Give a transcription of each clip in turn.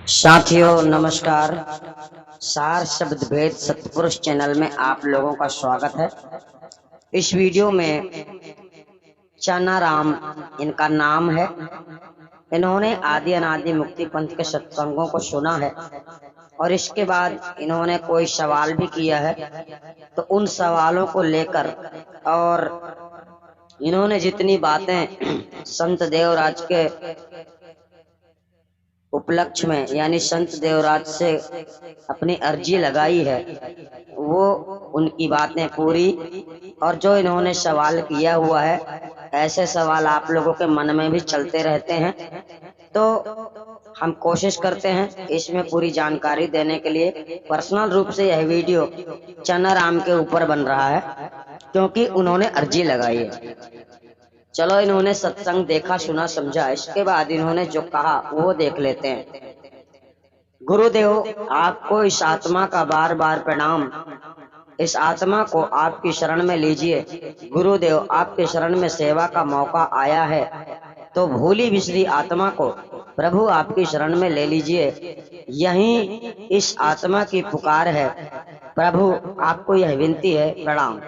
साथियों नमस्कार। सार शब्द भेद सतपुरुष चैनल में आप लोगों का स्वागत है। इस वीडियो में चनाराम इनका नाम है। इन्होंने आदि अनादि मुक्ति पंथ के सत्संगों को सुना है और इसके बाद इन्होंने कोई सवाल भी किया है, तो उन सवालों को लेकर और इन्होंने जितनी बातें संत देवराज के उपलक्ष्य में यानी संत देवराज से अपनी अर्जी लगाई है, वो उनकी बातें पूरी और जो इन्होंने सवाल किया हुआ है, ऐसे सवाल आप लोगों के मन में भी चलते रहते हैं, तो हम कोशिश करते हैं इसमें पूरी जानकारी देने के लिए। पर्सनल रूप से यह वीडियो चनाराम के ऊपर बन रहा है क्योंकि उन्होंने अर्जी लगाई है। चलो इन्होंने सत्संग देखा, सुना, समझा, इसके बाद इन्होंने जो कहा वो देख लेते हैं। गुरुदेव, आपको इस आत्मा का बार बार प्रणाम। इस आत्मा को आपकी शरण में लीजिए। गुरुदेव, आपके शरण में सेवा का मौका आया है, तो भूली बिसरी आत्मा को प्रभु आपकी शरण में ले लीजिए। यही इस आत्मा की पुकार है। प्रभु, आपको यह विनती है। प्रणाम।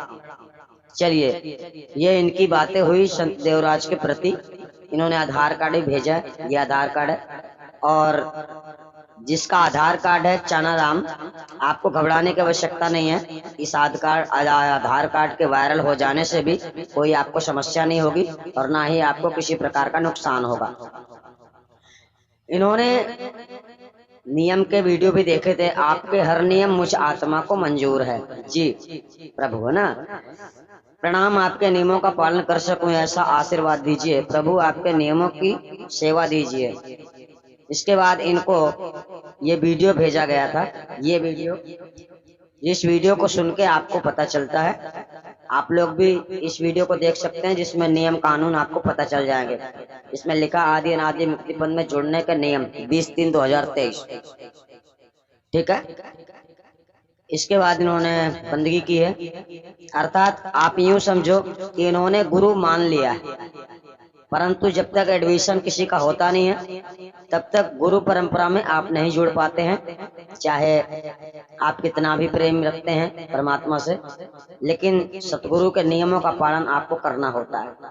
चलिए, ये इनकी बातें हुई संत देवराज के प्रति। इन्होंने आधार कार्ड भी भेजा, ये आधार कार्ड है और जिसका आधार कार्ड है चनाराम, आपको घबराने की आवश्यकता नहीं है। इस आधार कार्ड के वायरल हो जाने से भी कोई आपको समस्या नहीं होगी और ना ही आपको किसी प्रकार का नुकसान होगा। इन्होंने नियम के वीडियो भी देखे थे। आपके हर नियम मुझ आत्मा को मंजूर है। जी प्रभु, है ना। प्रणाम, आपके नियमों का पालन कर सकूं ऐसा आशीर्वाद दीजिए। प्रभु, आपके नियमों की सेवा दीजिए। इसके बाद इनको ये वीडियो भेजा गया था। ये वीडियो, जिस वीडियो को सुन के आपको पता चलता है, आप लोग भी इस वीडियो को देख सकते हैं जिसमें नियम कानून आपको पता चल जाएंगे। इसमें लिखा आदि अनादि मुक्ति पंथ में जुड़ने के नियम 20/3/2023। ठीक है। इसके बाद इन्होंने बंदगी की है, अर्थात आप यूं समझो कि इन्होंने गुरु मान लिया है, परंतु जब तक एडमिशन किसी का होता नहीं है तब तक गुरु परंपरा में आप नहीं जुड़ पाते हैं, चाहे आप कितना भी प्रेम रखते हैं परमात्मा से, लेकिन सतगुरु के नियमों का पालन आपको करना होता है।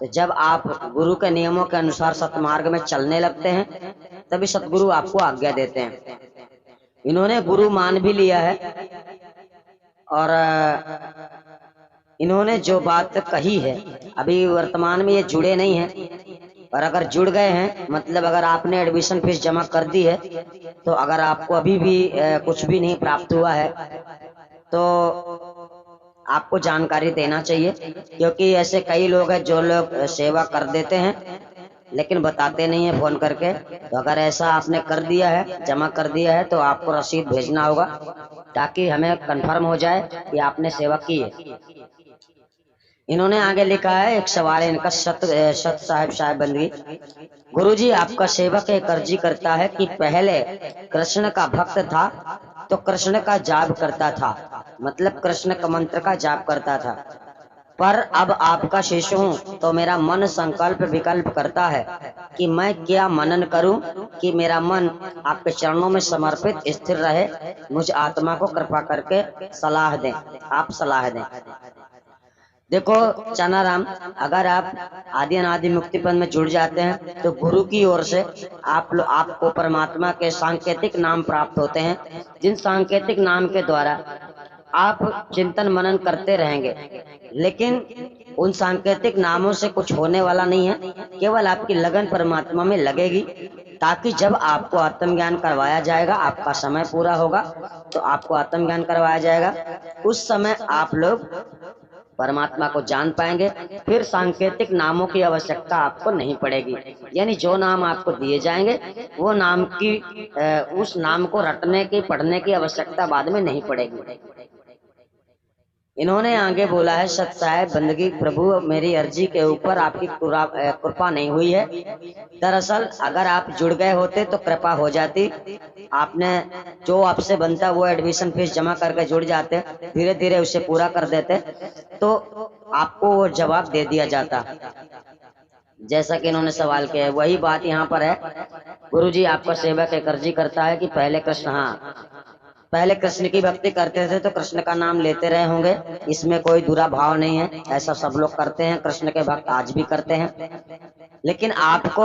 तो जब आप गुरु के नियमों के अनुसार सतमार्ग में चलने लगते हैं तभी सतगुरु आपको आज्ञा देते हैं। इन्होंने गुरु मान भी लिया है और इन्होंने जो बात कही है, अभी वर्तमान में ये जुड़े नहीं हैं, और अगर जुड़ गए हैं मतलब अगर आपने एडमिशन फीस जमा कर दी है, तो अगर आपको अभी भी कुछ भी नहीं प्राप्त हुआ है तो आपको जानकारी देना चाहिए, क्योंकि ऐसे कई लोग हैं जो लोग सेवा कर देते हैं लेकिन बताते नहीं है फोन करके। तो अगर ऐसा आपने कर दिया है, जमा कर दिया है, तो आपको रसीद भेजना होगा ताकि हमें कंफर्म हो जाए कि आपने सेवा की है। इन्होंने आगे लिखा है, एक सवाल है इनका, सत साहेब बंदगी। गुरुजी, आपका सेवक एक अर्जी करता है कि पहले कृष्ण का भक्त था तो कृष्ण का जाप करता था, मतलब कृष्ण का मंत्र का जाप करता था, पर अब आपका शिष्य हूँ तो मेरा मन संकल्प विकल्प करता है कि मैं क्या मनन करूं कि मेरा मन आपके चरणों में समर्पित स्थिर रहे। मुझ आत्मा को कृपा करके सलाह दें, आप सलाह दें। देखो चनाराम, अगर आप आदि अनादि मुक्ति पंथ में जुड़ जाते हैं तो गुरु की ओर से आपको परमात्मा के सांकेतिक नाम प्राप्त होते हैं, जिन सांकेतिक नाम के द्वारा आप चिंतन मनन करते रहेंगे, लेकिन उन सांकेतिक नामों से कुछ होने वाला नहीं है, केवल आपकी लगन परमात्मा में लगेगी, ताकि जब आपको आत्मज्ञान करवाया जाएगा, आपका समय पूरा होगा तो आपको आत्मज्ञान करवाया जाएगा, उस समय आप लोग परमात्मा को जान पाएंगे। फिर सांकेतिक नामों की आवश्यकता आपको नहीं पड़ेगी, यानी जो नाम आपको दिए जाएंगे वो नाम की उस नाम को रटने की, पढ़ने की आवश्यकता बाद में नहीं पड़ेगी। इन्होंने आगे बोला है, सत साहेब बंदगी, प्रभु मेरी अर्जी के ऊपर आपकी कृपा नहीं हुई है। दरअसल अगर आप जुड़ गए होते तो कृपा हो जाती, आपने जो आपसे बनता वो एडमिशन फीस जमा करके जुड़ जाते, धीरे धीरे उसे पूरा कर देते तो आपको वो जवाब दे दिया जाता, जैसा कि इन्होंने सवाल किया है। वही बात यहाँ पर है गुरुजी आपका सेवक एक अर्जी करता है कि पहले कृष्ण, हाँ, पहले कृष्ण की भक्ति करते थे तो कृष्ण का नाम लेते रहे होंगे, इसमें कोई बुरा भाव नहीं है, ऐसा सब लोग करते हैं, कृष्ण के भक्त आज भी करते हैं। लेकिन आपको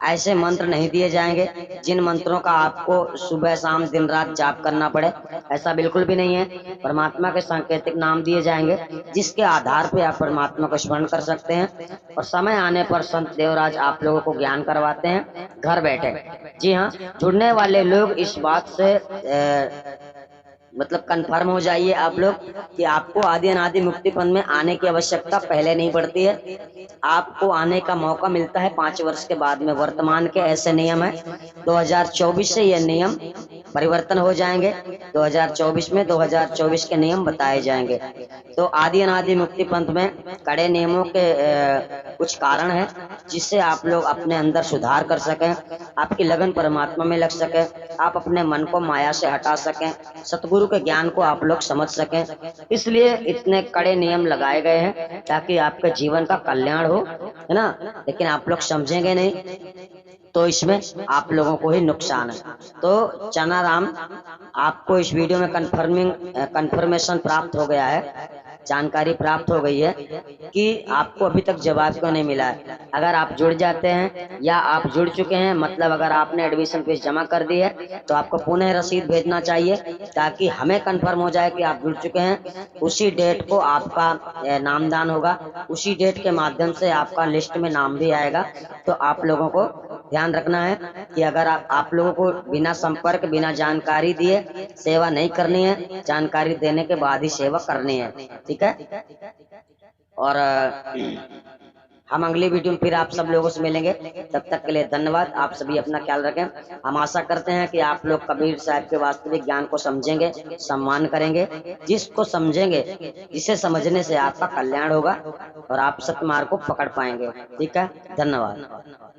ऐसे मंत्र नहीं दिए जाएंगे जिन मंत्रों का आपको सुबह शाम दिन रात जाप करना पड़े, ऐसा बिल्कुल भी नहीं है। परमात्मा के सांकेतिक नाम दिए जाएंगे जिसके आधार पे आप परमात्मा को स्मरण कर सकते हैं, और समय आने पर संत देवराज आप लोगों को ज्ञान करवाते हैं घर बैठे। जी हाँ, जुड़ने वाले लोग इस बात से मतलब कंफर्म हो जाइए आप लोग कि आपको आदि अनादि मुक्ति पंथ में आने की आवश्यकता पहले नहीं पड़ती है, आपको आने का मौका मिलता है 5 वर्ष के बाद में। वर्तमान के ऐसे नियम है, 2024 से ये नियम परिवर्तन हो जाएंगे, 2024 में 2024 के नियम बताए जाएंगे। तो आदि अनादि मुक्ति पंथ में कड़े नियमों के कुछ कारण है जिससे आप लोग अपने अंदर सुधार कर सकें, आपकी लगन परमात्मा में लग सके, आप अपने मन को माया से हटा सकें, सतगुरु के ज्ञान को आप लोग समझ सकें। इसलिए इतने कड़े नियम लगाए गए हैं ताकि आपके जीवन का कल्याण हो, है ना। लेकिन आप लोग समझेंगे नहीं तो इसमें आप लोगों को ही नुकसान है। तो चना राम, आपको इस वीडियो में कंफर्मेशन प्राप्त हो गया है, जानकारी प्राप्त हो गई है कि आपको अभी तक जवाब क्यों नहीं मिला है। अगर आप जुड़ जाते हैं या आप जुड़ चुके हैं, मतलब अगर आपने एडमिशन फीस जमा कर दी है तो आपको पुनः रसीद भेजना चाहिए ताकि हमें कंफर्म हो जाए कि आप जुड़ चुके हैं। उसी डेट को आपका नामदान होगा, उसी डेट के माध्यम से आपका लिस्ट में नाम भी आएगा। तो आप लोगों को ध्यान रखना है कि अगर आप लोगों को बिना संपर्क बिना जानकारी दिए सेवा नहीं करनी है, जानकारी देने के बाद ही सेवा करनी है, ठीक है। और हम अगली वीडियो में फिर आप सब लोगों से मिलेंगे, तब तक के लिए धन्यवाद। आप सभी अपना ख्याल रखें। हम आशा करते हैं कि आप लोग कबीर साहब के वास्तविक ज्ञान को समझेंगे, सम्मान करेंगे, जिसको समझेंगे, जिसे समझने से आपका कल्याण होगा और आप सत्य मार्ग को पकड़ पाएंगे, ठीक है। धन्यवाद।